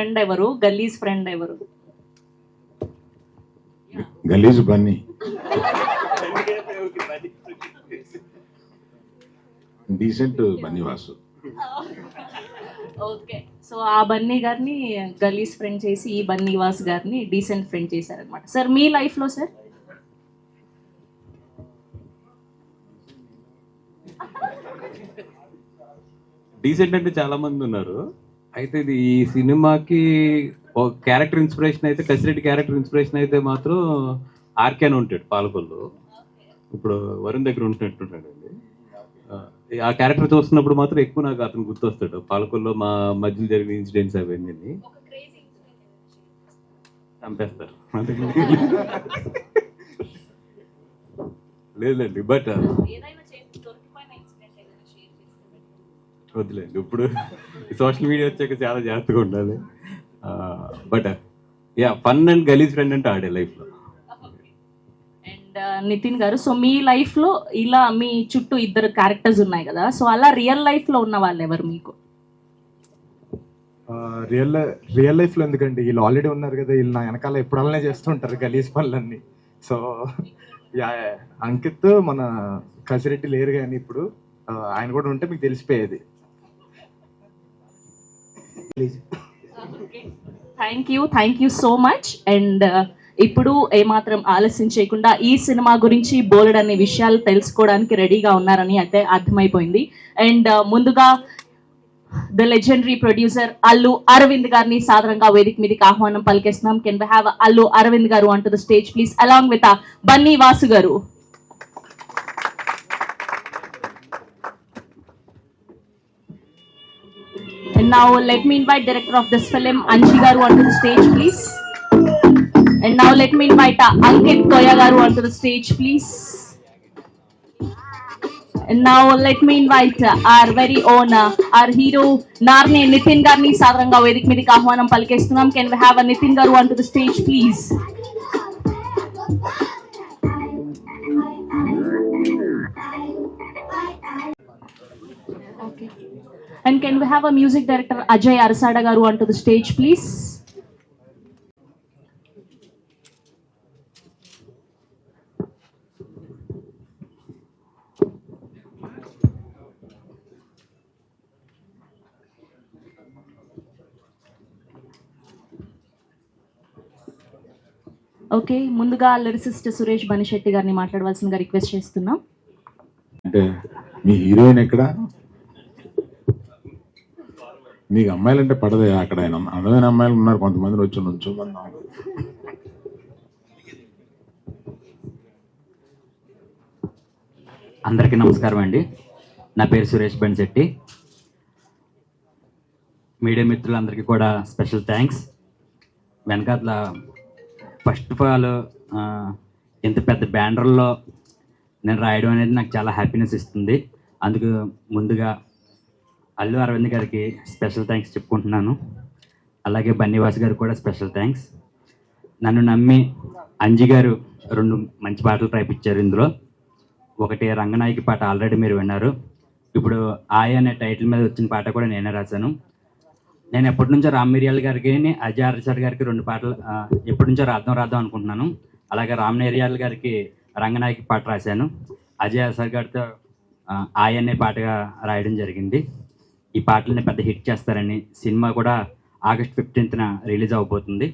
Friend ఎవరు, gallis friend ఎవరు? గలీజ్ Bunny, decent Bunny Vasu. Okay, so ఆ బన్నీ గారిని గలీస్ ఫ్రెండ్ చేసి ఈ బన్నీవాస్ గారిని డీసెంట్ ఫ్రెండ్ చేశారనమాట. సార్ మీ లైఫ్లో సార్? డీసెంట్ అంటే చాలా మంది ఉన్నారు. అయితే ఇది ఈ సినిమాకి ఒక క్యారెక్టర్ ఇన్స్పిరేషన్ అయితే, కసిరెడ్డి క్యారెక్టర్ ఇన్స్పిరేషన్ అయితే మాత్రం ఆర్కే అని ఉంటాడు పాలకొల్లు. ఇప్పుడు వరుణ్ దగ్గర ఉంటున్నట్టుంటాడండి. ఆ క్యారెక్టర్ చూస్తున్నప్పుడు మాత్రం ఎక్కువ నాకు అతను గుర్తొస్తాడు. పాలకొల్లో మా మధ్యలో జరిగిన ఇన్సిడెంట్స్ అవన్నీ చంపేస్తారు. లేదండి, బట్ వద్దులేండి, ఇప్పుడు సోషల్ మీడియా వచ్చాక చాలా జాగ్రత్తగా ఉండాలి. బట్ యా, ఫన్ అండ్ గలీజ్ ఫ్రెండ్ అంటే ఆడే లైఫ్లో. అండ్ నితిన్ గారు, సో మీ లైఫ్లో ఇలా మీ చుట్టూ ఇద్దరు క్యారెక్టర్స్ ఉన్నాయి కదా, సో అలా రియల్ లైఫ్లో ఉన్న వాళ్ళు ఎవరు మీకు? రియల్ లైఫ్లో ఎందుకండి, వీళ్ళు ఆల్రెడీ ఉన్నారు కదా, వీళ్ళు నా వెనకాల ఎప్పుడు అలానే చేస్తుంటారు గలీజ్ పనులన్నీ. సో యా, అంకిత్ మన కసిరెడ్డి లేరు కానీ ఇప్పుడు ఆయన కూడా ఉంటే మీకు తెలిసిపోయేది. Thank you so much. And ఇప్పుడు ఏమాత్రం ఆలస్యం చేయకుండా ఈ సినిమా గురించి బోలెడన్ని విషయాలు తెలుసుకోవడానికి రెడీగా ఉన్నారని అయితే అర్థమైపోయింది. అండ్ ముందుగా the legendary producer Allu Aravind గారిని సాధారణంగా వేదిక మీదకి ఆహ్వానం పలికేస్తున్నాం. Can we have Allu Aravind గారు on to the stage please, along with Bunny Vasu గారు. And now let me invite director of this film Anji garu onto the stage please. And now let me invite Ankit Koya garu onto the stage please. And now let me invite our very own our hero Narne Nitin garni sadaranga vedik midiki ahvanam palikestunam. Can we have a Nitin garu onto the stage please? Okay. And can we have a music director Ajay Arsada garu onto the stage please? Okay, ముందుగా lyricist Suresh Banisetti గారిని మాట్లాడవలసిందిగా request చేస్తున్నాం. అంటే మీ heroine ఎక్కడ? నీకు అమ్మాయిలు అంటే పడదే? అక్కడ ఆయన అందమైన అమ్మాయిలు ఉన్నారు, కొంతమంది వచ్చి నుంచోమన్నా. అందరికీ నమస్కారం అండి. నా పేరు సురేష్ బనిశెట్టి. మీడియా మిత్రులందరికీ కూడా స్పెషల్ థ్యాంక్స్. వెనకాతల ఫస్ట్ ఆఫ్ ఆల్ ఇంత పెద్ద బ్యానర్లో నేను రాయడం అనేది నాకు చాలా హ్యాపీనెస్ ఇస్తుంది. అందుకు ముందుగా అల్లు అరవింద్ గారికి స్పెషల్ థ్యాంక్స్ చెప్పుకుంటున్నాను. అలాగే బన్నీవాస్ గారు కూడా స్పెషల్ థ్యాంక్స్. నన్ను నమ్మి అంజి గారు 2 మంచి పాటలు రాయిపించారు. ఇందులో ఒకటి రంగనాయకి పాట ఆల్రెడీ మీరు విన్నారు. ఇప్పుడు ఆయ అనే టైటిల్ మీద వచ్చిన పాట కూడా నేనే రాశాను. నేను ఎప్పటి నుంచో రామ్ మిరియాల్ గారికి, అజయ్ అర్షడ్ గారికి 2 పాటలు ఎప్పటి నుంచో రాద్దాం అనుకుంటున్నాను. అలాగే రామ్ మిరియాల్ గారికి రంగనాయకి పాట రాశాను. అజయ్ అర్షడ్ గారితో ఆయ అనే పాటగా రాయడం జరిగింది. ఈ పాటలని పెద్ద హిట్ చేస్తారని, సినిమా కూడా ఆగస్ట్ 15న రిలీజ్ అవబోతుంది.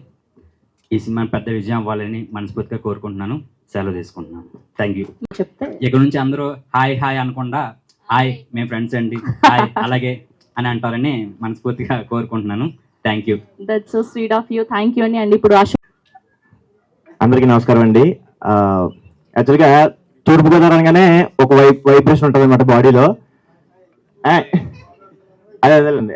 ఈ సినిమా పెద్ద విజయం అవ్వాలని మనస్ఫూర్తిగా కోరుకుంటున్నాను. సెలవు తీసుకుంటున్నాను. Thank you. ఇక్కడ నుంచి అందరూ హాయ్ హాయ్ అనకుండా హాయ్ మేము ఫ్రెండ్స్ అండి, హాయ్ అలాగే అని అంటారని మనస్ఫూర్తిగా కోరుకుంటున్నాను. Thank you. That's so sweet of you. Thank you అండి. అండ్ ఇప్పుడు అందరికీ నమస్కారం అండి. యాక్చువల్గా తూర్పుగోదావరి అనగానే ఒక వైబ్రేషన్ ఉంటుంది అన్నమాట బాడీలో. అదేనండి,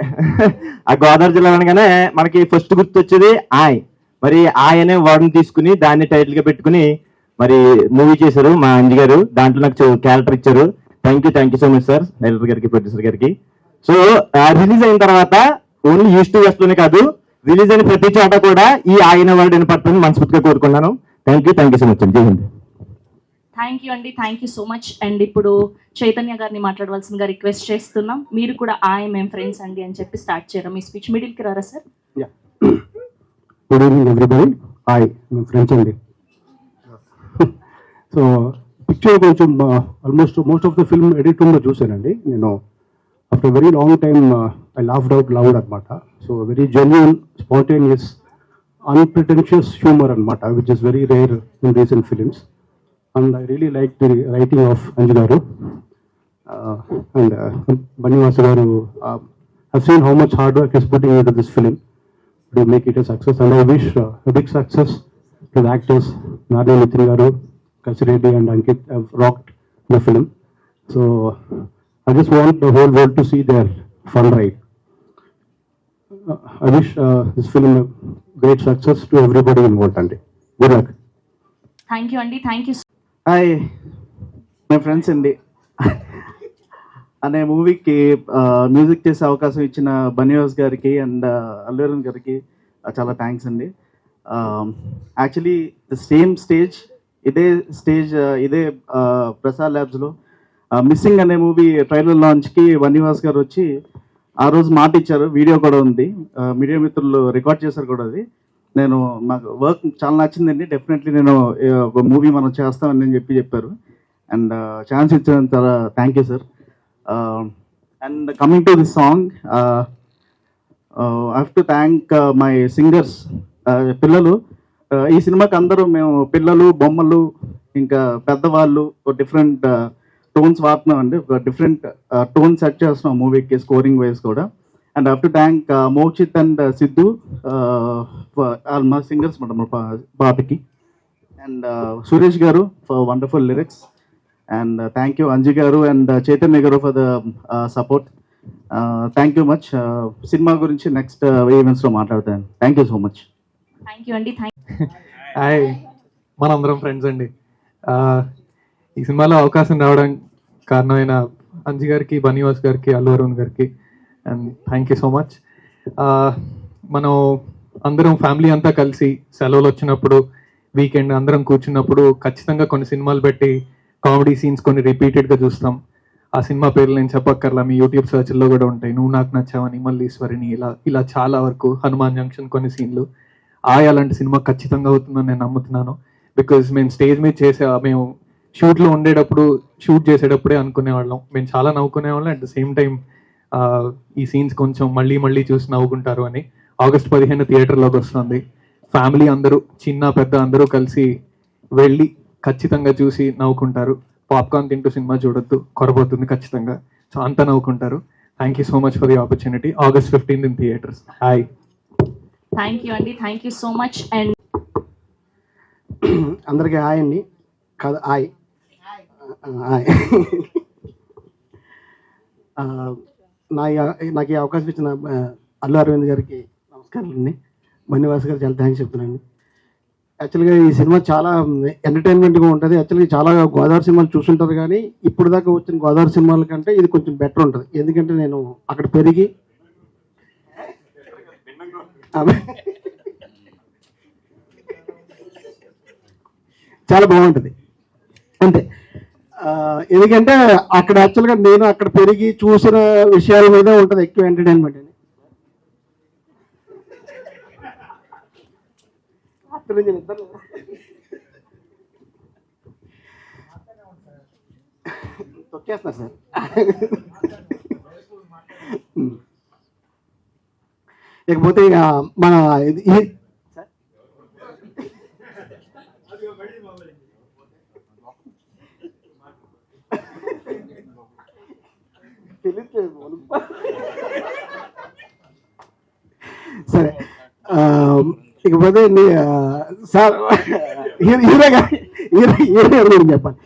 ఆ గోదావరి జిల్లా అనగానే మనకి ఫస్ట్ గుర్తొచ్చేది ఆయ్. మరి ఆయ్ అనే వర్డ్ని తీసుకుని దాన్ని టైటిల్ గా పెట్టుకుని మరి మూవీ చేశారు మా అంజి గారు. దాంట్లో నాకు క్యారెక్టర్ ఇచ్చారు. Thank you so much sir, director గారికి, ప్రొడ్యూసర్ గారికి. సో రిలీజ్ అయిన తర్వాత ఓన్లీ ఈస్ట్ వెస్ట్ లోనే కాదు, రిలీజ్ అయిన ప్రతి చోట కూడా ఈ ఆయన వర్డ్ వినపడుతుంది మనస్ఫూర్తిగా కోరుకున్నాను. థ్యాంక్ యూ సో మచ్ అండి. జై హింద్. థ్యాంక్ యూ అండి. Thank you so much. And ఇప్పుడు చైతన్య గారిని మాట్లాడవలసిందిగా రిక్వెస్ట్ చేస్తున్నాం. మీరు కూడా మేము ఫ్రెండ్స్ అండి అని చెప్పి స్టార్ట్ చేయరా మీ స్పీచ్. మిడిల్కి రారా sir? Good evening everybody. Hi, మేము ఫ్రెండ్స్ అండి. సో పిక్చర్ కొంచెం almost most of the film edit రూమ్లో చూశానండి నేను. After very long time I laughed out loud అనమాట. So very genuine, spontaneous, అన్ప్రిటెన్షియస్ humour అనమాట, which is very rare in recent films. And I really like the writing of Anju గారు and బన్నివాస గారు. I've seen how much hard work is putting into this film to make it a success, and I wish a big success to the actors. Narni Nitin Garu, Kasireddy and Ankit have rocked the film. So I just want the whole world to see their fun ride. I wish this film a great success to everybody involved. And good luck. Thank you అండి, thank you. Hi, my friends అండి. అనే మూవీకి music చేసే అవకాశం ఇచ్చిన బనివాస్ గారికి and Allu Arjun గారికి చాలా థ్యాంక్స్ అండి. యాక్చువల్లీ ద సేమ్ స్టేజ్, ఇదే ప్రసాద్ ల్యాబ్స్లో మిస్సింగ్ అనే మూవీ ట్రైలర్ లాంచ్కి బనివాస్ గారు వచ్చి ఆ రోజు మాట ఇచ్చారు. వీడియో కూడా ఉంది, మీడియా మిత్రులు రికార్డ్ చేశారు కూడా. అది మాకు వర్క్ చాలా నచ్చిందండి. డెఫినెట్లీ నేను ఒక మూవీ మనం చేస్తామని చెప్పారు. అండ్ ఛాన్స్ ఇచ్చిన చాలా thank you sir. And coming to this song, I have to thank my singers. పిల్లలు ఈ సినిమాకి అందరూ మేము పిల్లలు, బొమ్మలు, ఇంకా పెద్దవాళ్ళు డిఫరెంట్ టోన్స్ వాడుతున్నాం అండి. ఒక డిఫరెంట్ టోన్ సెట్ చేస్తున్నాం మూవీకి స్కోరింగ్ వైజ్ కూడా. And I have to thank Mokshith and Siddhu, మా సింగర్స్ మాట పాటకి. అండ్ సురేష్ గారు for wonderful lyrics. And thank you Anji garu and Chaitanya garu for the support. Thank you much. Cinema gurinchi next events lo maatladtanu. Thank you so much. Thank you అండి, thank hi, మనందరం friends అండి. ఈ సినిమాలో అవకాశం రావడం కారణమైన అంజి గారికి, బనివాస్ గారికి, అల్లు అరుణ్ గారికి and thank you so much. మనం అందరం ఫ్యామిలీ అంతా కలిసి సెలవులు వచ్చినప్పుడు, వీకెండ్ అందరం కూర్చున్నప్పుడు ఖచ్చితంగా కొన్ని సినిమాలు పెట్టి కామెడీ సీన్స్ కొన్ని రిపీటెడ్గా చూస్తాం. ఆ సినిమా పేర్లు నేను చెప్పక్కర్లా, మీ యూట్యూబ్ సర్చ్లో కూడా ఉంటాయి. నువ్వు నాకు నచ్చావని, మల్లీశ్వరిని, ఇలా చాలా వరకు, హనుమాన్ జంక్షన్ కొన్ని సీన్లు. అలాంటి సినిమా ఖచ్చితంగా అవుతుందని నేను నమ్ముతున్నాను. బికాజ్ మేము స్టేజ్ మీద మేము షూట్లో ఉండేటప్పుడు, షూట్ చేసేటప్పుడే అనుకునేవాళ్ళం, మేము చాలా నవ్వుకునేవాళ్ళం. అట్ ద సేమ్ టైం ఈ సీన్స్ కొంచెం మళ్ళీ చూసి నవ్వుకుంటారు అని. August 15 థియేటర్లోకి వస్తుంది. ఫ్యామిలీ అందరూ, చిన్న పెద్ద అందరూ కలిసి వెళ్ళి ఖచ్చితంగా చూసి నవ్వుకుంటారు. పాప్కార్న్ తింటూ సినిమా చూడొద్దు, కొరబోతుంది ఖచ్చితంగా. సో అంతా నవ్వుకుంటారు. Thank you so much for the opportunity. August 15 in theaters. Hi, thank you అండి, thank you so much. And అందరికీ హాయ్ అండి. Hi hi. నాకు ఈ అవకాశం ఇచ్చిన అల్లు అరవింద్ గారికి నమస్కారం అండి. బన్నివాస్ గారు చాలా థ్యాంక్స్ చెప్తున్నాను. యాక్చువల్గా ఈ సినిమా చాలా ఎంటర్టైన్మెంట్గా ఉంటుంది. యాక్చువల్గా చాలా గోదావరి సినిమాలు చూసుంటారు, కానీ ఇప్పుడు దాకా వచ్చిన గోదావరి సినిమాల కంటే ఇది కొంచెం బెటర్ ఉంటుంది. ఎందుకంటే నేను అక్కడ పెరిగి చాలా బాగుంటుంది అంతే. ఎందుకంటే అక్కడ యాక్చువల్గా నేను అక్కడ పెరిగి చూసిన విషయాల మీద ఉంటుంది ఎక్కువ ఎంటర్టైన్మెంట్ అని. తొక్కేస్తున్నారు సార్. ఇకపోతే ఇక మన సరే, ఇకపోతే సార్ హీరో గురించి చెప్పాలి.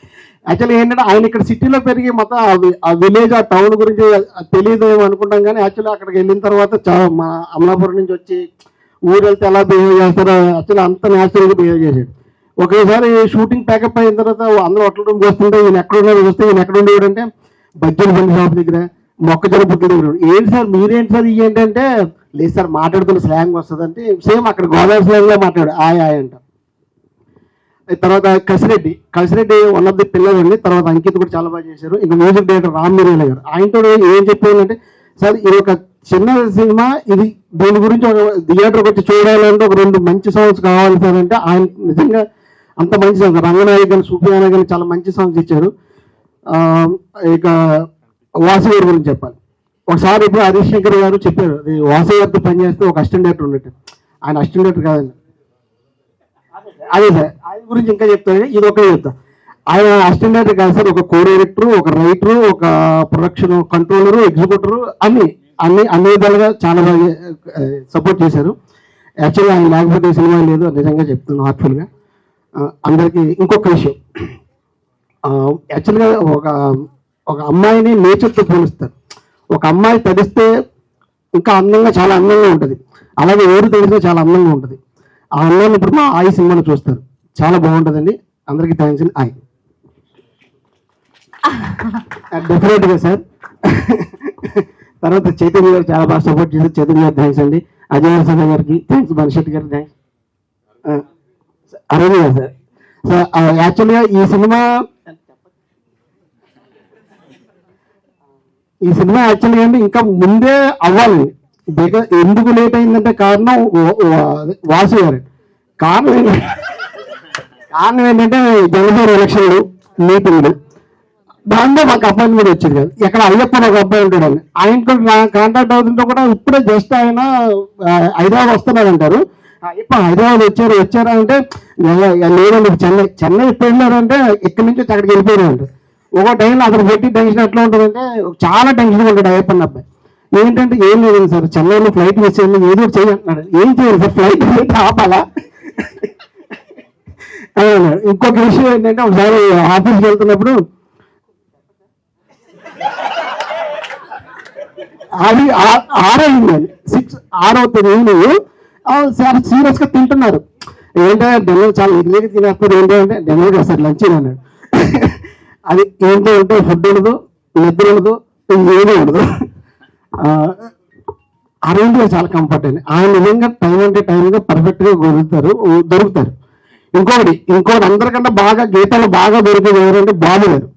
యాక్చువల్లీ ఏంటంటే ఆయన ఇక్కడ సిటీలో పెరిగి మొత్తం ఆ విలేజ్, ఆ టౌన్ గురించి తెలియదు అనుకుంటాం, కానీ యాక్చువల్లీ అక్కడికి వెళ్ళిన తర్వాత మా అమలాపురం నుంచి వచ్చి ఊరు వెళ్తే ఎలా బిహేవ్ చేస్తారో యాక్చువల్లీ అంత న్యాచురల్గా బిహేవ్ చేశాడు. ఒకేసారి షూటింగ్ ప్యాకప్ అయిన తర్వాత అందరూ హోటల్ రూమ్కి వస్తుంటే ఈయన ఎక్కడున్నాడు, వస్తే ఈయన ఎక్కడ ఉండేవాడు అంటే బజ్జీల బండి షాప్ దగ్గర, మొక్కజొన్న పుట్టిన దగ్గర. ఏంటి సార్ మీరేంటి సార్ ఇవి ఏంటంటే, లేదు సార్ మాట్లాడుతున్న స్లాంగ్ వస్తుంది అంటే సేమ్ అక్కడ గోదావరి స్లాంగ్లో మాట్లాడు ఆయ్ అంట. తర్వాత కసిరెడ్డి వన్ ఆఫ్ ది పిల్లలు అండి. తర్వాత అంకిత్ కూడా చాలా బాగా చేశారు. ఇంకా మ్యూజిక్ డైరెక్టర్ రామ్ మిరేల గారు, ఆయనతో ఏం చెప్పానంటే, సార్ ఇది ఒక చిన్న సినిమా ఇది, దీని గురించి ఒక థియేటర్కి వచ్చి చూడాలంటే ఒక 2 మంచి సాంగ్స్ కావాలి సార్ అంటే ఆయన నిజంగా అంత మంచి సాంగ్స్, రంగనాయక్ కానీ సూప్రియానా కానీ చాలా మంచి సాంగ్స్ ఇచ్చారు. ఇక వాసు గారి గురించి చెప్పాలి. ఒకసారి ఇప్పుడు హరీష్ శంకర్ గారు చెప్పారు, అది వాసు గారితో పనిచేస్తే ఒక అసిస్టెంట్ డైరెక్టర్ ఉన్నట్టు. ఆయన అసిస్టెంట్ డైరెక్టర్ కాదండి, అదే సార్. ఆయన గురించి ఇంకా చెప్తాను, ఇది ఒకటే చెప్తా. ఆయన అసిస్టెంట్ డైరెక్టర్ కాదు సార్, ఒక కో డైరెక్టర్, ఒక రైటరు, ఒక ప్రొడక్షన్ కంట్రోలరు, ఎగ్జిక్యూటరు, అన్ని విధాలుగా చాలా బాగా సపోర్ట్ చేశారు. యాక్చువల్గా ఆయన లేకపోతే సినిమా లేదు, నిజంగా చెప్తున్నాను హార్ట్ఫుల్గా. అందరికీ ఇంకొక విషయం, యాక్చువల్గా ఒక అమ్మాయిని నేచర్తో పోలుస్తారు. ఒక అమ్మాయి తడిస్తే ఇంకా అందంగా, చాలా అందంగా ఉంటుంది, అలాగే ఊరు తడిస్తే చాలా అందంగా ఉంటుంది. ఆ అందాన్ని ఇప్పుడు మా ఆయి సినిమాలో చూస్తారు, చాలా బాగుంటుందండి. అందరికీ థ్యాంక్స్ అండి. ఆయి డెఫినెట్గా సార్. తర్వాత చైతన్య గారు చాలా బాగా సపోర్ట్ చేశారు, చైతన్య గారు థ్యాంక్స్ అండి. అజయ్ సభ గారికి థ్యాంక్స్, మనిషెట్టి గారికి థ్యాంక్స్, అరవింద్ గారు సార్. సార్ యాక్చువల్గా ఈ సినిమా యాక్చువల్గా అంటే ఇంకా ముందే అవ్వాలండి. ఎందుకు లేట్ అయిందంటే కారణం వాసు గారు. కారణం ఏంటంటే జనసేన ఎలక్షన్లు, మీటింగ్లు, దాంతో మాకు అపాయింట్మెంట్ వచ్చింది కదా. ఎక్కడ అయ్యప్పని ఒక అబ్బాయి ఉంటాడు, ఆయనతో కాంటాక్ట్ అవుతుంటే కూడా ఇప్పుడే జస్ట్ ఆయన హైదరాబాద్ వస్తున్నారు అంటారు. అయ్యప్ప హైదరాబాద్ వచ్చారా అంటే లేదండి చెన్నై ఎప్పుడు వెళ్ళారంటే ఇక్కడి నుంచి అక్కడికి వెళ్ళిపోయారు అంటారు. ఒక టైంలో అతను పెట్టి టెన్షన్ ఎట్లా ఉంటుందంటే చాలా టెన్షన్ ఉంటాడు అయ్యప్పని అబ్బాయి. ఏంటంటే ఏం లేదండి సార్, చెన్నైలో ఫ్లైట్ మిస్ అయింది, ఏదో ఒకటి చేయాలన్నాడు. ఏం చేయాలి సార్, ఫ్లైట్ ఆపాలా? ఇంకొక విషయం ఏంటంటే ఒకసారి ఆఫీస్కి వెళ్తున్నప్పుడు అది 6 అయిందండి, 6 అవుతుంది ఈవినింగ్. చాలా సీరియస్గా తింటున్నారు. ఏంటంటే డిన్నర్ చాలా ఎర్లీగా తినేస్తారు, ఏంటంటే డిన్నర్ కదా సార్ లంచ్ అన్నాడు. అది ఏంటో అంటే ఫుడ్ ఉండదు, నిద్ర ఉండదు, ఏమీ ఉండదు. అరేంజ్గా చాలా కంఫర్ట్ అండి. ఆయన నిజంగా టైం అంటే టైంగా పర్ఫెక్ట్గా దొరుకుతారు. ఇంకోటి అందరికంటే బాగా గీతాలు బాగా దొరికేది ఎవరంటే బాబు గారు.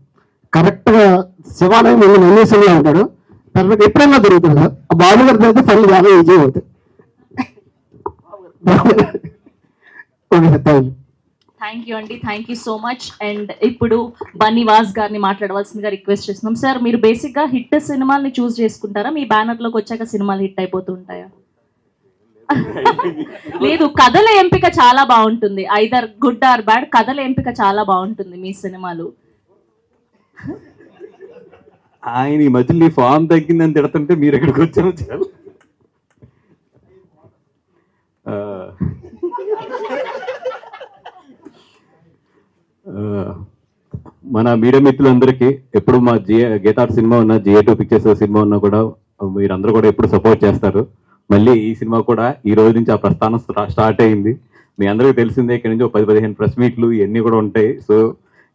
కరెక్ట్గా శివాలయం నన్నేశ్వరంలో ఉంటాడు, పర్ఫెక్ట్ ఎప్పుడైనా దొరుకుతుంది సార్. ఆ బాబు గారితో అయితే పనులు చాలా ఈజీ అవుతాయి. Okay sir, thank you. Thank you అండి, thank you so much. And ఇప్పుడు బన్నీవాస్ గారిని మాట్లాడవలసిందిగా రిక్వెస్ట్ చేస్తున్నాం. సార్, మీరు బేసిక్గా హిట్ సినిమాల్ని చూస్ చేసుకుంటారా? మీ బ్యానర్లోకి వచ్చాక సినిమాలు హిట్ అయిపోతూ ఉంటాయా? లేదు, కథల ఎంపిక చాలా బాగుంటుంది, ఐదర్ గుడ్ ఆర్ బ్యాడ్, కథల ఎంపిక చాలా బాగుంటుంది మీ సినిమాలు. ఆయన ఈ మధ్యలో ఈ ఫామ్ తగ్గిందని తిడుతుంటే మీరు ఎక్కడికి వచ్చారు చాలా. మన మీడియా మిత్రులందరికీ ఎప్పుడు మా గీతార్ సినిమా ఉన్నా, GA2 పిక్చర్స్ సినిమా ఉన్నా కూడా మీరందరూ కూడా ఎప్పుడు సపోర్ట్ చేస్తారు. మళ్ళీ ఈ సినిమా కూడా ఈ రోజు నుంచి ఆ ప్రస్థానం స్టార్ట్ అయింది. మీ అందరికీ తెలిసిందే, ఇక్కడ నుంచి 10-15 ప్రెస్ మీట్లు ఇవన్నీ కూడా ఉంటాయి. సో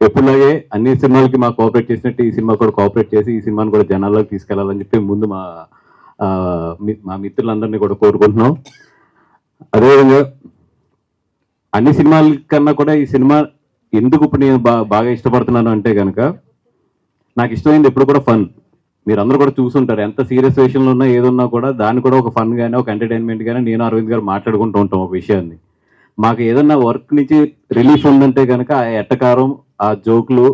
ఎప్పుడులాగే అన్ని సినిమాలకి మాకు కోఆపరేట్ చేసినట్టు ఈ సినిమా కూడా కోఆపరేట్ చేసి ఈ సినిమాని కూడా జనాల్లోకి తీసుకెళ్లాలని చెప్పి ముందు మా మిత్రులందరినీ కూడా కోరుకుంటున్నాం. అదేవిధంగా అన్ని సినిమాల కన్నా కూడా ఈ సినిమా ఎందుకు ఇప్పుడు నేను బాగా ఇష్టపడుతున్నాను అంటే కనుక, నాకు ఇష్టమైంది ఎప్పుడు కూడా ఫన్. మీరు అందరూ కూడా చూసుంటారు, ఎంత సీరియస్ విషయంలో ఉన్నా ఏదున్నా కూడా దాన్ని కూడా ఒక ఫన్ గానీ, ఒక ఎంటర్టైన్మెంట్ గానీ నేను అరవింద్ గారు మాట్లాడుకుంటూ ఉంటాం ఒక విషయాన్ని. మాకు ఏదన్నా వర్క్ నుంచి రిలీఫ్ ఉందంటే కనుక ఆ ఎట్టకారం, ఆ జోకులు,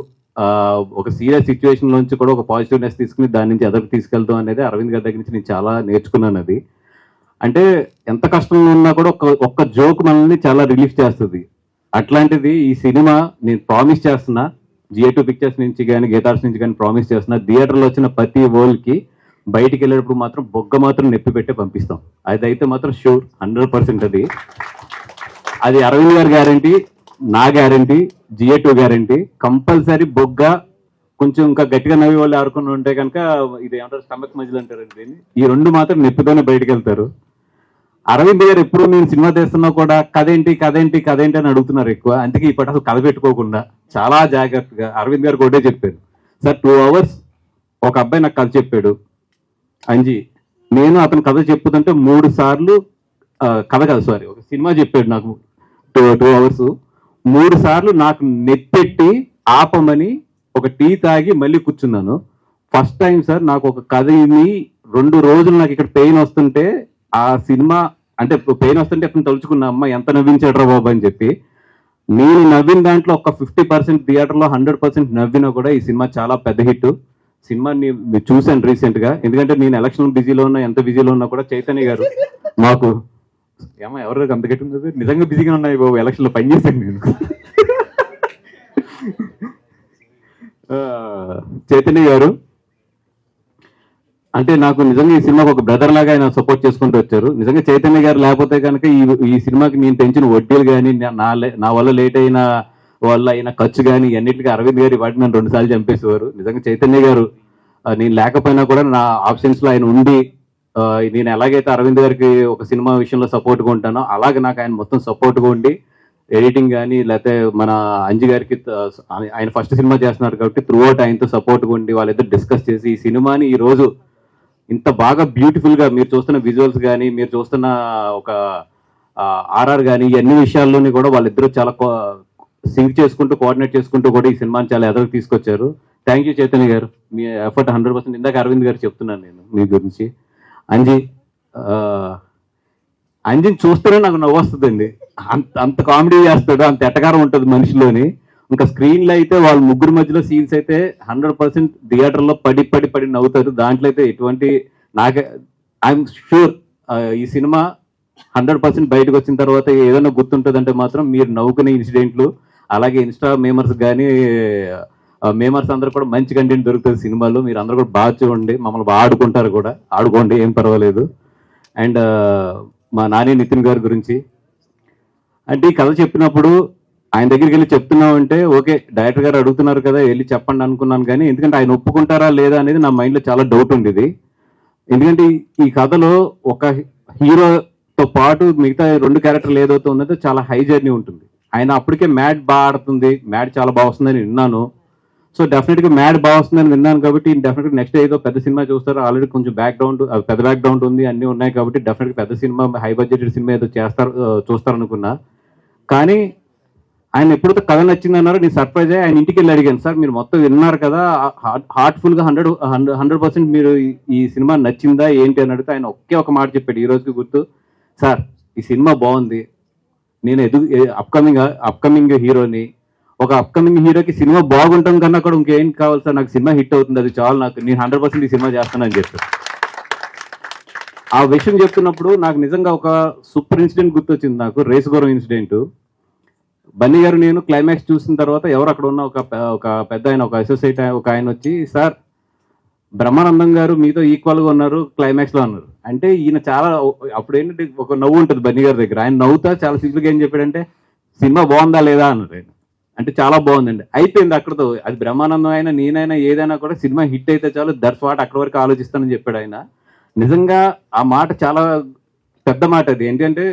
ఒక సీరియస్ సిచ్యువేషన్ నుంచి కూడా ఒక పాజిటివ్నెస్ తీసుకుని దాని నుంచి ఎదరికి తీసుకెళ్తాం అనేది అరవింద్ గారి దగ్గర నుంచి నేను చాలా నేర్చుకున్నాను. అది అంటే ఎంత కష్టంలో ఉన్నా కూడా ఒక్క జోక్ మనల్ని చాలా రిలీఫ్ చేస్తుంది. అట్లాంటిది ఈ సినిమా నేను ప్రామిస్ చేస్తున్నా, GA2 పిక్చర్స్ నుంచి కానీ గీతార్స్ నుంచి కానీ ప్రామిస్ చేస్తున్నా, థియేటర్లో వచ్చిన ప్రతి ఓల్కి బయటికి వెళ్ళేటప్పుడు మాత్రం బొగ్గ మాత్రం నొప్పి పెట్టి పంపిస్తాం. అదైతే మాత్రం షూర్, 100% అది అరవింద్ గారి గ్యారంటీ, నా గ్యారంటీ, GA2 గ్యారంటీ. కంపల్సరీ బొగ్గ కొంచెం ఇంకా గట్టిగా నవ్వి వాళ్ళు ఆడుకుని ఉంటే కనుక ఇది ఏమంటారు, స్టమక్ మజిల్ అంటారు దీన్ని, ఈ 2 మాత్రం నొప్పితోనే బయటకు వెళ్తారు. అరవింద్ గారు ఎప్పుడు నేను సినిమా తీస్తున్నా కూడా కథేంటి అని అడుగుతున్నారు ఎక్కువ. అందుకే ఇప్పటి అసలు కథ పెట్టుకోకుండా చాలా జాగ్రత్తగా అరవింద్ గారికి ఒకటే చెప్పాను, సార్ 2 hours ఒక అబ్బాయి నాకు కథ చెప్పాడు అంజీ, నేను అతను కథ చెప్పుతుంటే 3 సార్లు కథ కాదు సారీ ఒక సినిమా చెప్పాడు నాకు 2 hours, 3 సార్లు నాకు నెప్పెట్టి ఆపమని ఒక టీ తాగి మళ్ళీ కూర్చున్నాను. ఫస్ట్ టైం సార్ నాకు ఒక కథని 2 రోజులు నాకు ఇక్కడ పెయిన్ వస్తుంటే ఆ సినిమా అంటే పెయిన్ వస్తుంటే అతను తలుచుకున్నా అమ్మ ఎంత నవ్వించాడు రా బాబు అని చెప్పి. నేను నవ్విన దాంట్లో ఒక 50% థియేటర్లో 100% నవ్వినా కూడా ఈ సినిమా చాలా పెద్ద హిట్. సినిమాని చూశాను రీసెంట్గా, ఎందుకంటే నేను ఎలక్షన్ బిజీలో ఉన్నా, ఎంత బిజీలో ఉన్నా కూడా చైతన్య గారు మాకు ఏమో ఎవరు అంత గట్టి నిజంగా బిజీగా ఉన్నాయి బాబు, ఎలక్షన్లో పనిచేశాను నేను. చైతన్య గారు అంటే నాకు నిజంగా ఈ సినిమాకి ఒక బ్రదర్ లాగా ఆయన సపోర్ట్ చేసుకుంటూ వచ్చారు. నిజంగా చైతన్య గారు లేకపోతే కనుక ఈ సినిమాకి నేను పెంచిన వడ్డీలు కానీ నా వల్ల లేట్ అయిన వల్ల అయిన ఖర్చు కానీ అన్నిటికీ అరవింద్ గారు వాటిని నన్ను 2 సార్లు చంపేసేవారు. నిజంగా చైతన్య గారు నేను లేకపోయినా కూడా నా ఆప్షన్స్లో ఆయన ఉండి నేను ఎలాగైతే అరవింద్ గారికి ఒక సినిమా విషయంలో సపోర్ట్గా ఉంటానో అలాగే నాకు ఆయన మొత్తం సపోర్ట్గా ఉండి ఎడిటింగ్ కానీ లేకపోతే మన అంజి గారికి ఆయన ఫస్ట్ సినిమా చేస్తున్నారు కాబట్టి త్రూ అవుట్ ఆయనతో సపోర్ట్గా ఉండి వాళ్ళిద్దరు డిస్కస్ చేసి ఈ సినిమాని ఈరోజు ఇంత బాగా బ్యూటిఫుల్గా మీరు చూస్తున్న విజువల్స్ కానీ మీరు చూస్తున్న ఒక ఆర్ఆర్ కానీ ఈ అన్ని విషయాల్లోని కూడా వాళ్ళిద్దరూ చాలా సింక్ చేసుకుంటూ కోఆర్డినేట్ చేసుకుంటూ కూడా ఈ సినిమాని చాలా ఎదురుకు తీసుకొచ్చారు. థ్యాంక్ యూ చైతన్య గారు, మీ ఎఫర్ట్ 100%. ఇందాక అరవింద్ గారు చెప్తున్నాను నేను మీ గురించి. అంజిని చూస్తేనే నాకు నవ్వు వస్తుందండి, అంత కామెడీ చేస్తాడు, అంత ఎటకారం ఉంటుంది మనిషిలోని. ఇంకా స్క్రీన్లో అయితే వాళ్ళ ముగ్గురు మధ్యలో సీన్స్ అయితే 100% థియేటర్లో పడి నవ్వుతారు. దాంట్లో అయితే ఎటువంటి ఐఎమ్ షూర్ ఈ సినిమా 100% బయటకు వచ్చిన తర్వాత ఏదైనా గుర్తుంటుందంటే మాత్రం మీరు నవ్వుకునే ఇన్సిడెంట్లు, అలాగే ఇన్స్టా మేమర్స్ కానీ మేమర్స్ అందరూ కూడా మంచి కంటెంట్ దొరుకుతుంది సినిమాలో. మీరు అందరూ కూడా బాగా చూడండి, మమ్మల్ని బాగా ఆడుకుంటారు కూడా, ఆడుకోండి ఏం పర్వాలేదు. అండ్ మా నాని నితిన్ గారి గురించి అంటే ఈ కథ చెప్పినప్పుడు ఆయన దగ్గరికి వెళ్ళి చెప్తున్నామంటే ఓకే డైరెక్టర్ గారు అడుగుతున్నారు కదా వెళ్ళి చెప్పండి అనుకున్నాను, కానీ ఎందుకంటే ఆయన ఒప్పుకుంటారా లేదా అనేది నా మైండ్లో చాలా డౌట్ ఉండేది. ఎందుకంటే ఈ కథలో ఒక హీరోతో పాటు మిగతా 2 క్యారెక్టర్లు ఏదైతే ఉన్నదో చాలా హై జర్నీ ఉంటుంది. ఆయన అప్పటికే మ్యాడ్ బాగా ఆడుతుంది, మ్యాడ్ చాలా బాగా వస్తుందని విన్నాను. సో డెఫినెట్గా మ్యాడ్ బాగా వస్తుందని విన్నాను కాబట్టి డెఫినెట్గా నెక్స్ట్ ఏదో పెద్ద సినిమా చూస్తారు. ఆల్రెడీ కొంచెం పెద్ద బ్యాక్గ్రౌండ్ ఉంది, అన్నీ ఉన్నాయి కాబట్టి డెఫినెట్గా పెద్ద సినిమా హై బడ్జెటెడ్ సినిమా ఏదో చూస్తారనుకున్నా. కానీ ఆయన ఎప్పుడైతే కథ నచ్చింది అన్నారో నేను సర్ప్రైజ్ అయ్యి ఆయన ఇంటికి వెళ్ళి అడిగాను, సార్ మీరు మొత్తం విన్నారు కదా, హార్ట్ఫుల్గా 100% మీరు ఈ సినిమా నచ్చిందా ఏంటి అని అడిగితే ఆయన ఒకే ఒక మాట చెప్పాడు, ఈ రోజుకి గుర్తు, సార్ ఈ సినిమా బాగుంది, నేను అప్కమింగ్ హీరోని, ఒక అప్కమింగ్ హీరోకి సినిమా బాగుంటాం కన్నా కూడా ఇంకేం కావాలి సార్, నాకు సినిమా హిట్ అవుతుంది, అది చాలు, నాకు నేను 100% ఈ సినిమా చేస్తానని చెప్పాను. ఆ విషయం చెప్తున్నప్పుడు నాకు నిజంగా ఒక సూపర్ ఇన్సిడెంట్ గుర్తొచ్చింది నాకు, రేసుగుర్రం ఇన్సిడెంట్. బన్నీ గారు నేను క్లైమాక్స్ చూసిన తర్వాత ఎవరు అక్కడ ఉన్న ఒక పెద్ద ఆయన, ఒక అసోసియేట్ ఒక ఆయన వచ్చి, సార్ బ్రహ్మానందం గారు మీతో ఈక్వల్గా ఉన్నారు క్లైమాక్స్లో అన్నారు. అంటే ఈయన చాలా అప్పుడు ఏంటంటే ఒక నవ్వు ఉంటుంది బన్నీ గారి దగ్గర, ఆయన నవ్వుతా చాలా సింపుల్గా ఏం చెప్పాడంటే సినిమా బాగుందా లేదా అన్నారు ఆయన. అంటే చాలా బాగుందండి, అయిపోయింది అక్కడతో. అది బ్రహ్మానందం అయినా నేనైనా ఏదైనా కూడా సినిమా హిట్ అయితే చాలు, దట్స్ వాట్, అక్కడి వరకు ఆలోచిస్తానని చెప్పాడు ఆయన. నిజంగా ఆ మాట చాలా పెద్ద మాట. అది ఏంటంటే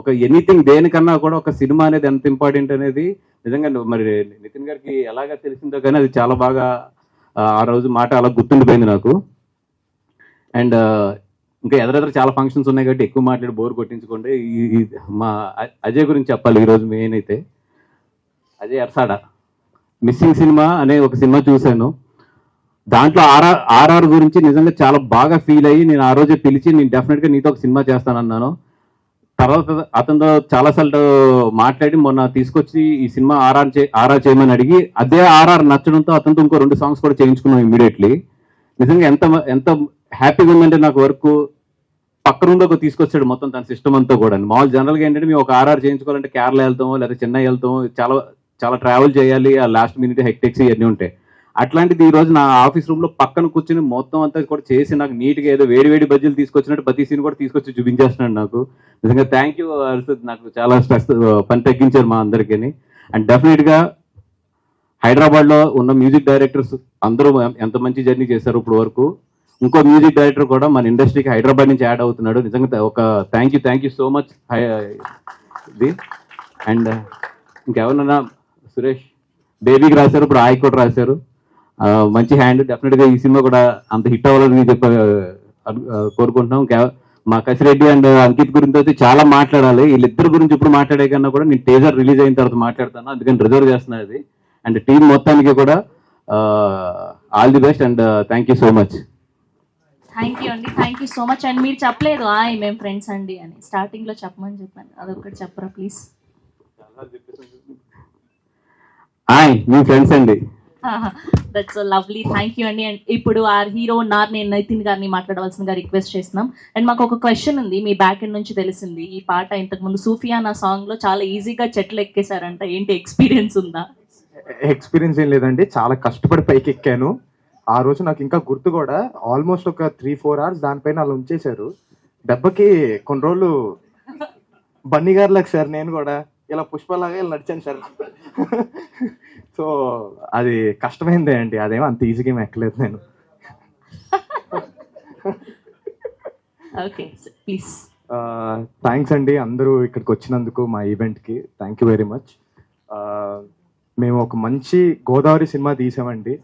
ఒక ఎనీథింగ్ దేనికన్నా కూడా ఒక సినిమా అనేది ఎంత ఇంపార్టెంట్ అనేది నిజంగా మరి నితిన్ గారికి ఎలాగా తెలిసిందో కానీ అది చాలా బాగా ఆ రోజు మాట అలా గుర్తుండిపోయింది నాకు. అండ్ ఇంకా ఎదురెదురు చాలా ఫంక్షన్స్ ఉన్నాయి కాబట్టి ఎక్కువ మాట్లాడి బోర్ కొట్టించుకోండి. మా అజయ్ గురించి చెప్పాలి ఈరోజు మెయిన్ అయితే. అజయ్ అర్సాడా మిస్సింగ్ సినిమా అనే ఒక సినిమా చూశాను, దాంట్లో ఆర్ఆర్ గురించి నిజంగా చాలా బాగా ఫీల్ అయ్యి నేను ఆ రోజే పిలిచి నేను డెఫినెట్గా నీతో ఒక సినిమా చేస్తానన్నాను. తర్వాత అతనితో చాలాసార్లు మాట్లాడి మొన్న తీసుకొచ్చి ఈ సినిమా ఆర్ఆర్ చేయమని అడిగి అదే ఆర్ఆర్ నచ్చడంతో అతనితో ఇంకో 2 సాంగ్స్ కూడా చేయించుకున్నాం ఇమీడియట్లీ. నిజంగా ఎంత హ్యాపీగా ఉందంటే నాకు వర్క్ పక్క రూమ్లోకి తీసుకొచ్చాడు మొత్తం తన సిస్టమ్ అంతా కూడా. మామూలు జనరల్గా ఏంటంటే మేము ఒక ఆర్ఆర్ చేయించుకోవాలంటే కేరళ వెళ్తాము లేదా చెన్నై వెళ్తాము, చాలా ట్రావెల్ చేయాలి, ఆ లాస్ట్ మినిట్ హెక్టెక్స్ ఇవన్నీ ఉంటాయి. అట్లాంటిది ఈ రోజు నా ఆఫీస్ రూమ్ లో పక్కన కూర్చుని మొత్తం అంతా కూడా చేసి నాకు నీట్గా ఏదో వేడి బజ్జీలు తీసుకొచ్చినట్టు ప్రతి సీన్ కూడా తీసుకొచ్చి చూపించేస్తున్నాడు నాకు. నిజంగా థ్యాంక్ యూ అర్షద్, నాకు చాలా స్ట్రెస్ పని తగ్గించారు మా అందరికీ. అండ్ డెఫినెట్గా హైదరాబాద్లో ఉన్న మ్యూజిక్ డైరెక్టర్స్ అందరూ ఎంత మంచి జర్నీ చేశారు ఇప్పుడు వరకు. ఇంకో మ్యూజిక్ డైరెక్టర్ కూడా మన ఇండస్ట్రీకి హైదరాబాద్ నుంచి యాడ్ అవుతున్నాడు. నిజంగా ఒక థ్యాంక్ యూ సో మచ్ ఇది. అండ్ ఇంకెవరన్నా సురేష్ బేబీకి రాశారు, ఇప్పుడు ఆయ్ కూడా రాశారు, మంచి హ్యాండ్. డెఫినెట్గా ఈ సినిమా కూడా అంత హిట్ అవ్వాలని కోరుకుంటున్నాం. మా కసిరెడ్డి అండ్ అంకిత్ గురించి అయితే చాలా మాట్లాడాలి, వీళ్ళిద్దరు గురించి ఇప్పుడు మాట్లాడే కన్నా కూడా నేను టీజర్ రిలీజ్ అయిన తర్వాత మాట్లాడతాను, అందుకని రిజర్వ్ చేస్తున్నాను అది. అండ్ టీం మొత్తానికి కూడా all the best and thank you so much. Thank you అండి, thank you so much. And మీరు చెప్పలేదు మేము ఫ్రెండ్స్ అండి అని, స్టార్టింగ్లో చెప్పమని చెప్పాను, అదొకటి చెప్పరా ప్లీజ్. మీ ఫ్రెండ్స్ అండి. That's so lovely, thank you అండి. అండ్ ఇప్పుడు ఆ హీరో నేను నితిన్ గారిని మాట్లాడవలసిందిగా రిక్వెస్ట్ చేస్తున్నాం. అండ్ మాకు ఒక క్వశ్చన్ ఉంది, మీ బ్యాక్ ఎండ్ నుంచి తెలిసింది ఈ పాట ఇంతకుముందు సూఫియానా సాంగ్లో చాలా ఈజీగా చెట్లు ఎక్కేశారంట, ఏంటి ఎక్స్పీరియన్స్ ఉందా? ఎక్స్పీరియన్స్ ఏం లేదండి, చాలా కష్టపడి పైకి ఎక్కాను. ఆ రోజు నాకు ఇంకా గుర్తు కూడా, ఆల్మోస్ట్ ఒక 3-4 hours దానిపైన అలా ఉంచేశారు. దెబ్బకి కొన్ని రోజులు బన్నీ గారిలాగా సార్ నేను కూడా ఇలా పుష్పలాగా ఇలా నడిచాను సార్. సో అది కష్టమైందే అండి, అదేమో అంత ఈజీగా ఏమి ఎక్కలేదు నేను. Okay please. థ్యాంక్స్ అండి అందరూ ఇక్కడికి వచ్చినందుకు, మా ఈవెంట్కి థ్యాంక్ యూ వెరీ మచ్. మేము ఒక మంచి గోదావరి సినిమా తీసామండి,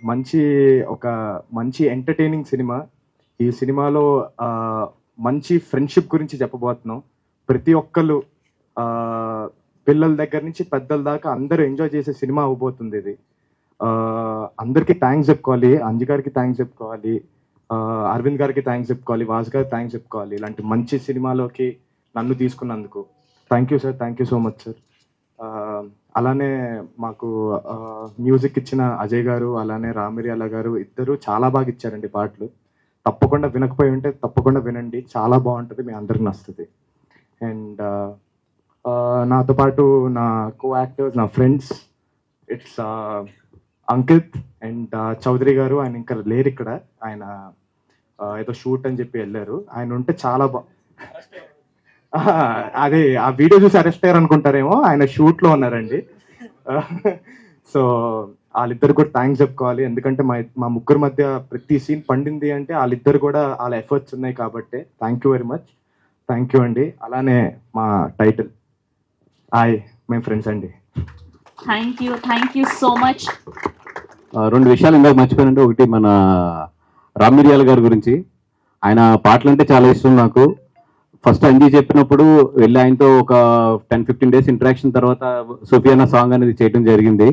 మంచి ఎంటర్టైనింగ్ సినిమా. ఈ సినిమాలో మంచి ఫ్రెండ్షిప్ గురించి చెప్పబోతున్నాం. ప్రతి ఒక్కళ్ళు పిల్లల దగ్గర నుంచి పెద్దల దాకా అందరూ ఎంజాయ్ చేసే సినిమా అవ్వబోతుంది ఇది. అందరికీ థ్యాంక్స్ చెప్పుకోవాలి, అంజి గారికి థ్యాంక్స్ చెప్పుకోవాలి, అరవింద్ గారికి థ్యాంక్స్ చెప్పుకోవాలి, వాస్ గారికి థ్యాంక్స్ చెప్పుకోవాలి, ఇలాంటి మంచి సినిమాలోకి నన్ను తీసుకున్నందుకు. Thank you sir, thank you so much sir. అలానే మాకు మ్యూజిక్ ఇచ్చిన అజయ్ గారు, అలానే రామిరియాల గారు, ఇద్దరు చాలా బాగా ఇచ్చారండి పాటలు. తప్పకుండా వినకపోయి ఉంటే తప్పకుండా వినండి, చాలా బాగుంటుంది, మీ అందరికి నచ్చుతుంది. అండ్ నాతో పాటు నా కో యాక్టర్స్, నా friends, it's Ankit and Chaudhary గారు. ఆయన ఇంకా లేరు ఇక్కడ, ఆయన ఏదో షూట్ అని చెప్పి వెళ్ళారు. ఆయన ఉంటే చాలా అదే ఆ వీడియో చూసి అరెస్ట్ అయ్యారు అనుకుంటారేమో, ఆయన షూట్లో ఉన్నారండి. సో వాళ్ళిద్దరు కూడా థ్యాంక్స్ చెప్పుకోవాలి, ఎందుకంటే మా ముగ్గురు మధ్య ప్రతి సీన్ పండింది అంటే వాళ్ళిద్దరు కూడా వాళ్ళ ఎఫర్ట్స్ ఉన్నాయి కాబట్టి. Thank you very much, thank you అండి. అలానే మా టైటిల్ మేము ఫ్రెండ్స్ అండి. Thank you so much. 2 విషయాలు ఇందాక మర్చిపోయానంటే, ఒకటి మన రామిరియాల గారి గురించి. ఆయన పాటలు అంటే చాలా ఇష్టం నాకు. ఫస్ట్ అంజీ చెప్పినప్పుడు వెళ్ళి ఆయనతో ఒక 10-15 days ఇంటరాక్షన్ తర్వాత సోఫియానా సాంగ్ అనేది చేయడం జరిగింది.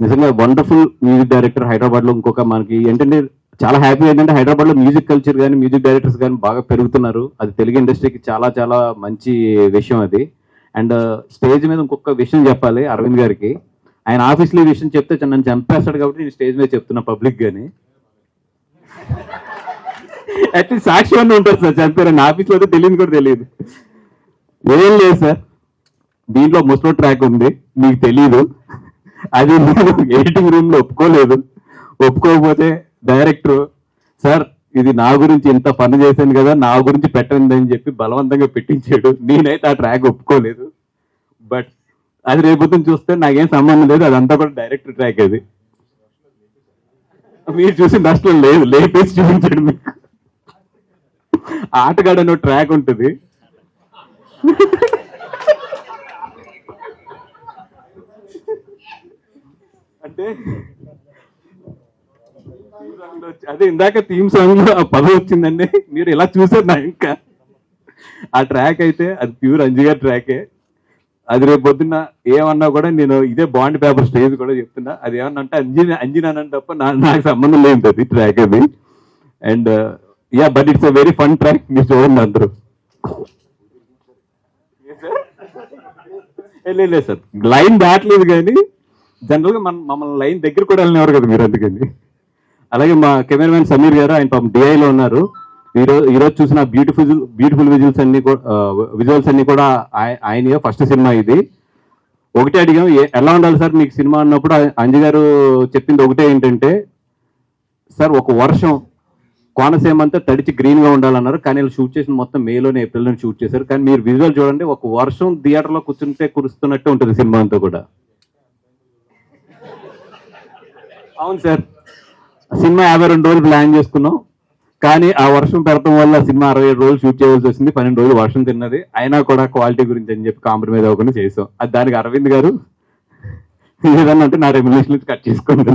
నిజంగా వండర్ఫుల్ మ్యూజిక్ డైరెక్టర్. హైదరాబాద్లో ఇంకొక మనకి ఏంటంటే చాలా హ్యాపీ ఏంటంటే హైదరాబాద్లో మ్యూజిక్ కల్చర్ కానీ మ్యూజిక్ డైరెక్టర్స్ కానీ బాగా పెరుగుతున్నారు. అది తెలుగు ఇండస్ట్రీకి చాలా చాలా మంచి విషయం అది. అండ్ స్టేజ్ మీద ఇంకొక విషయం చెప్పాలి అరవింద్ గారికి. ఆయన ఆఫీస్లో ఈ విషయం చెప్తే నన్ను చంపేస్తాడు కాబట్టి నేను స్టేజ్ మీద చెప్తున్నా పబ్లిక్ గాని. అట్లీస్ట్ సాక్షి అన్న ఉంటుంది సార్, చంపారని ఆఫీస్లో అయితే తెలియదు కూడా తెలియదు. ఏం లేదు సార్, దీంట్లో ముస్లో ట్రాక్ ఉంది, మీకు తెలీదు. అది నేను ఎడిటింగ్ రూమ్లో ఒప్పుకోలేదు. ఒప్పుకోకపోతే డైరెక్టర్ సార్ ఇది నా గురించి ఇంత పని చేశాను కదా, నా గురించి పెట్టండి అని చెప్పి బలవంతంగా పెట్టించాడు. నేనైతే ఆ ట్రాక్ ఒప్పుకోలేదు. బట్ అది రేపు చూస్తే నాకేం సంబంధం లేదు, అదంతా కూడా డైరెక్టర్ ట్రాక్. అది మీరు చూసి నష్టం లేదు, లేపేసి చూపించాడు మీకు. ఆటగాడు అనే ట్రాక్ ఉంటుంది. అంటే అదే ఇందాక థీమ్ సాంగ్ లో ఆ పదం వచ్చిందండి, మీరు ఇలా చూసారు నా. ఇంకా ఆ ట్రాక్ అయితే అది ప్యూర్ అంజి గారి ట్రాకే. అది రేపు పొద్దున్న ఏమన్నా కూడా నేను ఇదే బాండ్ పేపర్ స్టేజ్ కూడా చెప్తున్నా, అది ఏమన్నా అంటే అంజినానని తప్ప నాకు సంబంధం లేదు అది ట్రాక్ అది. And yeah but it's a very fun track, మీరు చూడండి అందరూ. లేదు సార్, లైన్ దాటలేదు కానీ జనరల్గా మమ్మల్ని లైన్ దగ్గర కూడా వెళ్ళినవారు కదా మీరు, అందుకని. అలాగే మా కెమెరామెన్ సమీర్ గారు, ఆయన పాపం డిఐలో ఉన్నారు. ఈరోజు చూసిన బ్యూటిఫుల్ విజువల్స్ అన్ని కూడా ఆయన ఫస్ట్ సినిమా ఇది. ఒకటే అడిగాం ఎలా ఉండాలి సార్ మీకు సినిమా అన్నప్పుడు అంజి గారు చెప్పింది ఒకటే ఏంటంటే, సార్ ఒక వర్షం కోనసీమ అంతా తడిచి గ్రీన్ గా ఉండాలన్నారు, కానీ వీళ్ళు షూట్ చేసిన మొత్తం మేలోనే ఏప్రిల్లోనే షూట్ చేశారు. కానీ మీరు విజువల్ చూడండి, ఒక వర్షం థియేటర్లో కూర్చుంటే కురుస్తున్నట్టు ఉంటుంది సినిమా అంతా కూడా. అవును సార్, సినిమా 52 రోజులు ప్లాన్ చేసుకున్నాం, కానీ ఆ వర్షం పెడతాం వల్ల సినిమా 67 రోజులు షూట్ చేయవలసి వచ్చింది. 12 రోజులు వర్షం తిన్నది, అయినా కూడా క్వాలిటీ గురించి అని చెప్పి కాంప్రమైజ్ అవ్వకుండా చేసాం. అది దానికి అరవింద్ గారు ఏదన్నా అంటే నా రెమ్యునేషన్ నుంచి కట్ చేసుకోండి.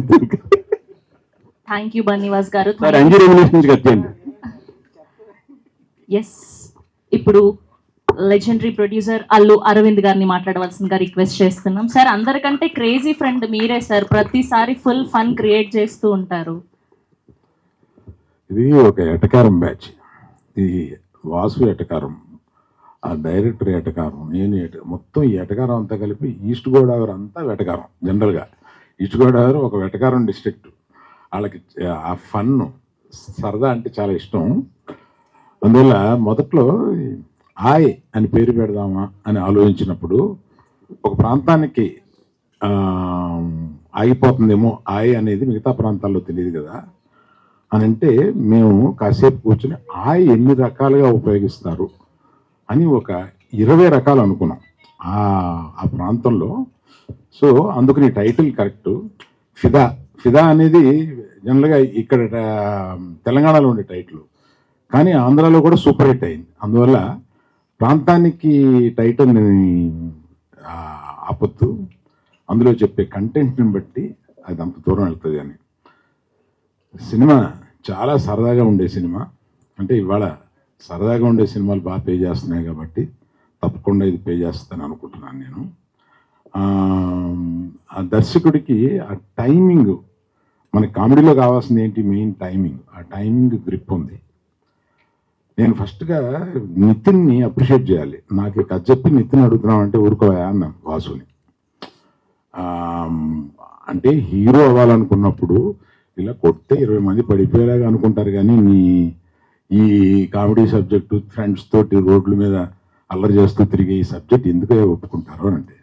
థ్యాంక్ యూ బన్నీవాస్ గారు. అంజి రెమ్యునేషన్ నుంచి కట్ చేయండి. ఎస్, ఇప్పుడు లెజెండరీ ప్రొడ్యూసర్ అల్లు అరవింద్ గారిని మాట్లాడవలసిందిగా రిక్వెస్ట్ చేస్తున్నాం. సార్ అందరికంటే క్రేజీ ఫ్రెండ్ మీరే సార్, ప్రతిసారి ఫుల్ ఫన్ క్రియేట్ చేస్తూ ఉంటారు. ఇది ఒక ఎటకారం బ్యాచ్. ఇది వాసు ఎటకారం, ఆ డైరెక్టర్ ఎటకారం, మొత్తం ఈ ఎటకారం అంతా కలిపి ఈస్ట్ గోదావరి అంతా వెటకారం. జనరల్గా ఈస్ట్ గోదావరి ఒక వెటకారం డిస్ట్రిక్ట్. వాళ్ళకి ఆ ఫన్ సరదా అంటే చాలా ఇష్టం. అందువల్ల మొదట్లో ఆయ్ అని పేరు పెడదామా అని ఆలోచించినప్పుడు ఒక ప్రాంతానికి ఆగిపోతుందేమో ఆయ్ అనేది, మిగతా ప్రాంతాల్లో తెలియదు కదా అని అంటే మేము కాసేపు కూర్చొని ఆయ్ ఎన్ని రకాలుగా ఉపయోగిస్తారు అని ఒక 20 రకాలు అనుకున్నాం ఆ ప్రాంతంలో. సో అందుకని టైటిల్ కరెక్ట్. ఫిదా ఫిదా అనేది జనరల్గా ఇక్కడ తెలంగాణలో ఉండే టైటిల్, కానీ ఆంధ్రాలో కూడా సూపర్ హిట్ అయింది. అందువల్ల ప్రాంతానికి టైటిల్ని ఆపొద్దు, అందులో చెప్పే కంటెంట్ని బట్టి అది అంత దూరం వెళ్తుంది అని. సినిమా చాలా సరదాగా ఉండే సినిమా. అంటే ఇవాళ సరదాగా ఉండే సినిమాలు బాగా పే చేస్తున్నాయి కాబట్టి తప్పకుండా ఇది పే చేస్తాను అనుకుంటున్నాను నేను. ఆ దర్శకుడికి ఆ టైమింగ్, మన కామెడీలో కావాల్సింది ఏంటి, మెయిన్ టైమింగ్. ఆ టైమింగ్ గ్రిప్ ఉంది. నేను ఫస్ట్గా నితిన్ని అప్రిషియేట్ చేయాలి. నాకు కథ చెప్పి నితిన్ అడుగుతున్నాం అంటే ఊరుకోవా అన్నాను వాసుని. అంటే హీరో అవ్వాలనుకున్నప్పుడు ఇలా కొడితే 20 మంది పడిపోయేలాగా అనుకుంటారు, కానీ ఈ కామెడీ సబ్జెక్టు ఫ్రెండ్స్ తోటి రోడ్ల మీద అల్లరి చేస్తూ తిరిగే ఈ సబ్జెక్ట్ ఎందుకు ఒప్పుకుంటారు అని అంటే,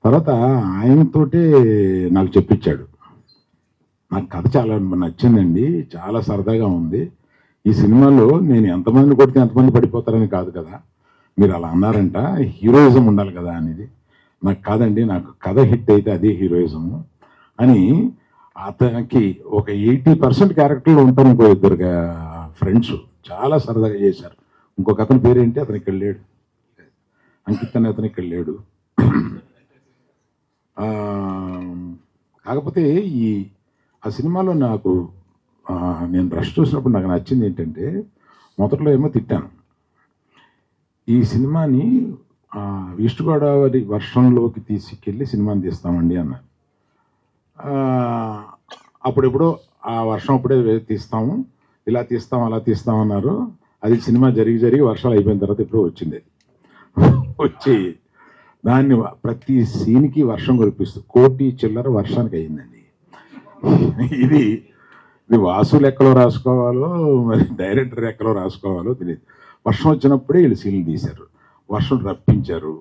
తర్వాత ఆయనతోటే నాకు చెప్పించాడు. నాకు కథ చాలా నచ్చిందండి, చాలా సరదాగా ఉంది. ఈ సినిమాలో నేను ఎంతమంది కొడితే ఎంతమంది పడిపోతారని కాదు కదా, మీరు అలా అన్నారంట, హీరోయిజం ఉండాలి కదా అనేది. నాకు కాదండి, నాకు కథ హిట్ అయితే అదే హీరోయిజము అని. అతనికి ఒక 80% క్యారెక్టర్లు ఉంటారు. ఇంకో 2 ఫ్రెండ్స్ చాలా సరదాగా చేశారు. ఇంకొక అతని పేరేంటి, అతను ఇక్కడ లేడు, అంకిత్ అనే అతను ఇక్కడ లేడు. కాకపోతే ఆ సినిమాలో నాకు నేను రష్ చూసినప్పుడు నాకు నచ్చింది ఏంటంటే, మొదట్లో ఏమో తిట్టాను, ఈ సినిమాని ఈస్ట్ గోదావరి వర్షంలోకి తీసుకెళ్ళి సినిమాని తీస్తామండి అన్నారు. అప్పుడెప్పుడో ఆ వర్షం అప్పుడే తీస్తాము, ఇలా తీస్తాం అలా తీస్తామన్నారు. అది సినిమా జరిగి వర్షాలు అయిపోయిన తర్వాత ఇప్పుడు వచ్చింది. వచ్చి దాన్ని ప్రతి సీన్కి వర్షం కురిపిస్తూ 1 కోటి చిల్లర వర్షానికి అయిందండి. ఇది వాసు లెక్కలో రాసుకోవాలో మరి డైరెక్టర్ లెక్కలో రాసుకోవాలో తెలియదు. వర్షం వచ్చినప్పుడే వీళ్ళు సీన్లు తీశారు, వర్షం రప్పించారు,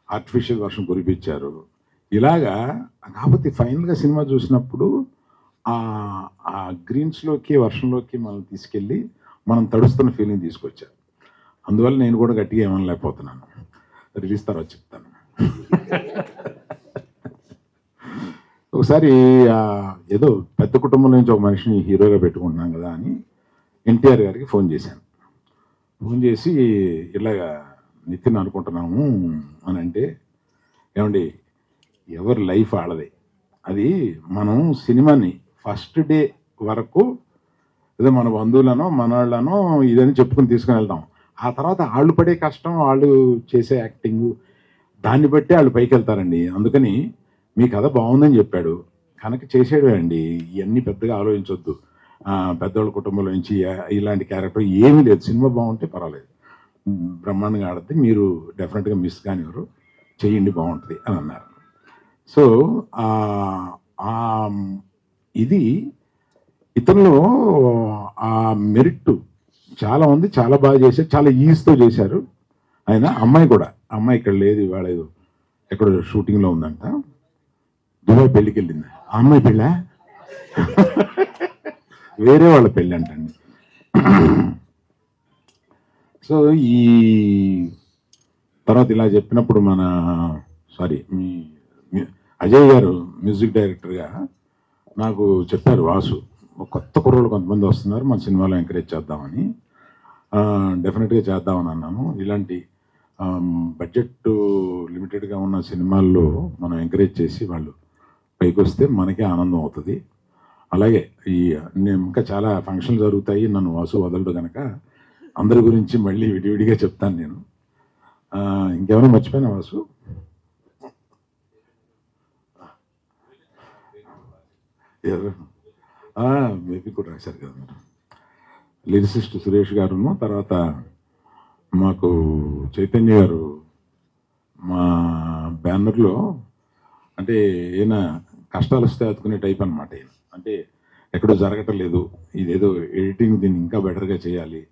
ఆర్టిఫిషియల్ వర్షం కురిపించారు. ఇలాగా కాకపోతే ఫైనల్గా సినిమా చూసినప్పుడు ఆ గ్రీన్స్లోకి వర్షంలోకి మనం తీసుకెళ్ళి మనం తడుస్తున్న ఫీలింగ్ తీసుకొచ్చారు. అందువల్ల నేను కూడా గట్టిగా ఏమనలేకపోతున్నాను. రిలీజ్ తర్వాత చెప్తాను. ఒకసారి ఏదో పెద్ద కుటుంబం నుంచి ఒక మనిషిని హీరోగా పెట్టుకుంటున్నాం కదా అని ఎన్టీఆర్ గారికి ఫోన్ చేశాను. ఫోన్ చేసి ఇలాగా నితిన్ అనుకుంటున్నాము అని అంటే, ఏమండి ఎవరి లైఫ్ ఆడదే, అది మనం సినిమాని ఫస్ట్ డే వరకు ఏదో మన బంధువులనో మనవాళ్ళనో ఇదని చెప్పుకుని తీసుకుని వెళ్తాం. ఆ తర్వాత వాళ్ళు పడే కష్టం, వాళ్ళు చేసే యాక్టింగ్, దాన్ని బట్టి వాళ్ళు పైకి వెళ్తారండి. అందుకని మీ కథ బాగుందని చెప్పాడు కనుక చేసేయడమే అండి, ఇవన్నీ పెద్దగా ఆలోచించొద్దు. పెద్దవాళ్ళ కుటుంబంలో నుంచి ఇలాంటి క్యారెక్టర్ ఏమీ లేదు, సినిమా బాగుంటే పర్వాలేదు, బ్రహ్మాండంగా ఆడితే మీరు డెఫినెట్గా మిస్ కానివ్వరు, చేయండి బాగుంటుంది అని అన్నారు. సో ఇది ఇతనిలో ఆ మెరిట్ చాలా ఉంది, చాలా బాగా చేశారు, చాలా ఈజీతో చేశారు ఆయన. అమ్మాయి కూడా, అమ్మాయి ఇక్కడ లేదు, ఇవాళ ఏదో ఎక్కడో షూటింగ్లో ఉందంట, దుబాయ్ పెళ్ళికి వెళ్ళింది. ఆ అమ్మాయి పెళ్ళా వేరే వాళ్ళ పెళ్ళి అంటండి. సో ఈ తర్వాత ఇలా చెప్పినప్పుడు మీ అజయ్ గారు మ్యూజిక్ డైరెక్టర్గా నాకు చెప్పారు, వాసు కొత్త కుర్రోళ్ళు కొంతమంది వస్తున్నారు, మన సినిమాలో ఎంకరేజ్ చేద్దామని. డెఫినెట్గా చేద్దామని అన్నాను. ఇలాంటి బడ్జెట్ లిమిటెడ్గా ఉన్న సినిమాల్లో మనం ఎంకరేజ్ చేసి వాళ్ళు పైకి వస్తే మనకే ఆనందం అవుతుంది. అలాగే నేను ఇంకా చాలా ఫంక్షన్లు జరుగుతాయి, నన్ను వాసు వదలడు కనుక అందరి గురించి మళ్ళీ విడివిడిగా చెప్తాను నేను. ఇంకేమైనా మర్చిపోయినా వాసు? మేబీ కూడా రాశారు కదా మీరు. లిరిసిస్ట్ సురేష్ గారును, తర్వాత మాకు చైతన్య గారు మా బ్యానర్లో అంటే ఈయన కష్టాలు వస్తే ఆదుకునే టైప్ అనమాట. ఈయన అంటే ఎక్కడో జరగటం లేదు, ఇదేదో ఎడిటింగ్ దీన్ని ఇంకా బెటర్గా చేయాలి,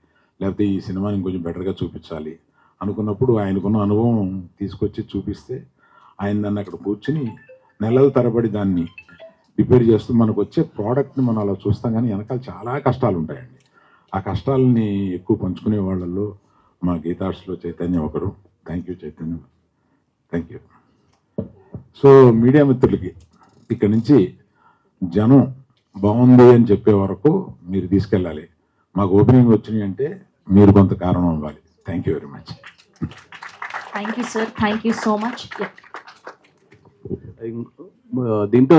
లేకపోతే ఈ సినిమాని కొంచెం బెటర్గా చూపించాలి అనుకున్నప్పుడు ఆయనకున్న అనుభవం తీసుకొచ్చి చూపిస్తే ఆయన దాన్ని అక్కడ కూర్చుని నెలల తరబడి దాన్ని రిపేర్ చేస్తూ మనకు వచ్చే ప్రోడక్ట్ని మనం అలా చూస్తాం, కానీ వెనకాల చాలా కష్టాలు ఉంటాయండి. ఆ కష్టాలని ఎక్కువ పంచుకునే వాళ్ళల్లో మా గీతార్ట్స్లో చైతన్య ఒకరు. Thank you Chaitanya, thank you. So media మిత్రులకి ఇక్కడి నుంచి జనం బాగుంది అని చెప్పే వరకు మీరు తీసుకెళ్ళాలి. మాకు ఓపెనింగ్ వచ్చినాయి అంటే మీరు కొంత కారణం అవ్వాలి. Thank you very much. Thank you sir, thank you so much. దీంతో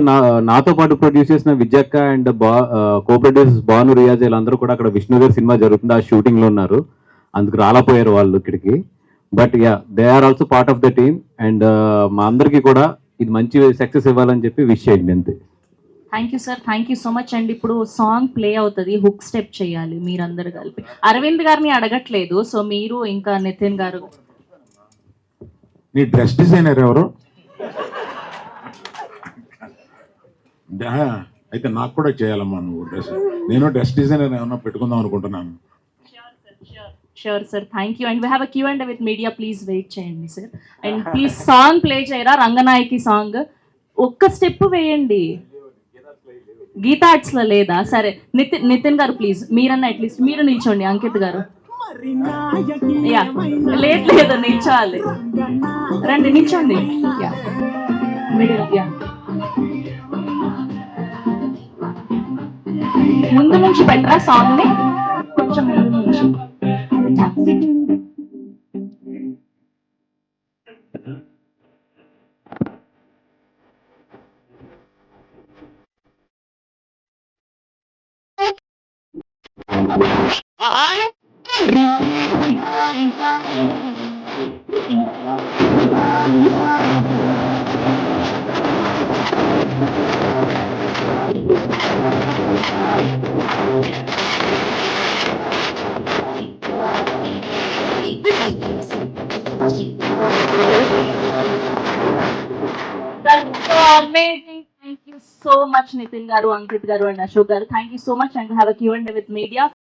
నాతో పాటు ప్రొడ్యూస్ చేసిన విజయక్క and co producers Bhanu, Riyaz వీళ్ళందరూ కూడా అక్కడ విష్ణు గారి సినిమా జరుగుతుంది ఆ షూటింగ్ లో ఉన్నారు, అందుకు రాలేపోయారు వాళ్ళు ఇక్కడికి. But yeah, they are also part of the team. And మా అందరికీ కూడా ఇది మంచి సక్సెస్ ఇవ్వాలని చెప్పి విష్ చేయండి అంతే. Thank you sir, thank you so much. And ఇప్పుడు సాంగ్ ప్లే అవుతుంది, హుక్ స్టెప్ చేయాలి మీరందరూ కలిపి. అరవింద్ గారిని అడగట్లేదు, సో మీరు ఇంకా నితిన్ గారు. నీ డ్రెస్ డిజైనర్ ఎవరు? అయితే నాకు కూడా చేయాలమ్మా నువ్వు డ్రెస్. నేను డ్రెస్ డిజైనర్ ఏమన్నా పెట్టుకుందాం అనుకుంటున్నాను. Sure sir, thank you. And we have a Q and with media, please wait చేయండి sir. And please song play చేయరా, రంగనాయకి సాంగ్ ఒక్క స్టెప్ వేయండి. గీతా ఆర్ట్స్ లో లేదా? సరే నితిన్ గారు ప్లీజ్ మీరన్నా అట్లీస్ట్ మీరు నిల్చోండి. అంకిత్ గారు యా, లేదు నిల్చోవాలి, రండి నిల్చోండి. యా మిడిల్, యా ముందు నుంచి పెట్టరా సాంగ్ ని, కొంచెం ముందు నుంచి. That's so amazing. Thank you so much, Nitin garu, Ankit garu, and Ashok garu. Thank you so much, and have a Q&A with media.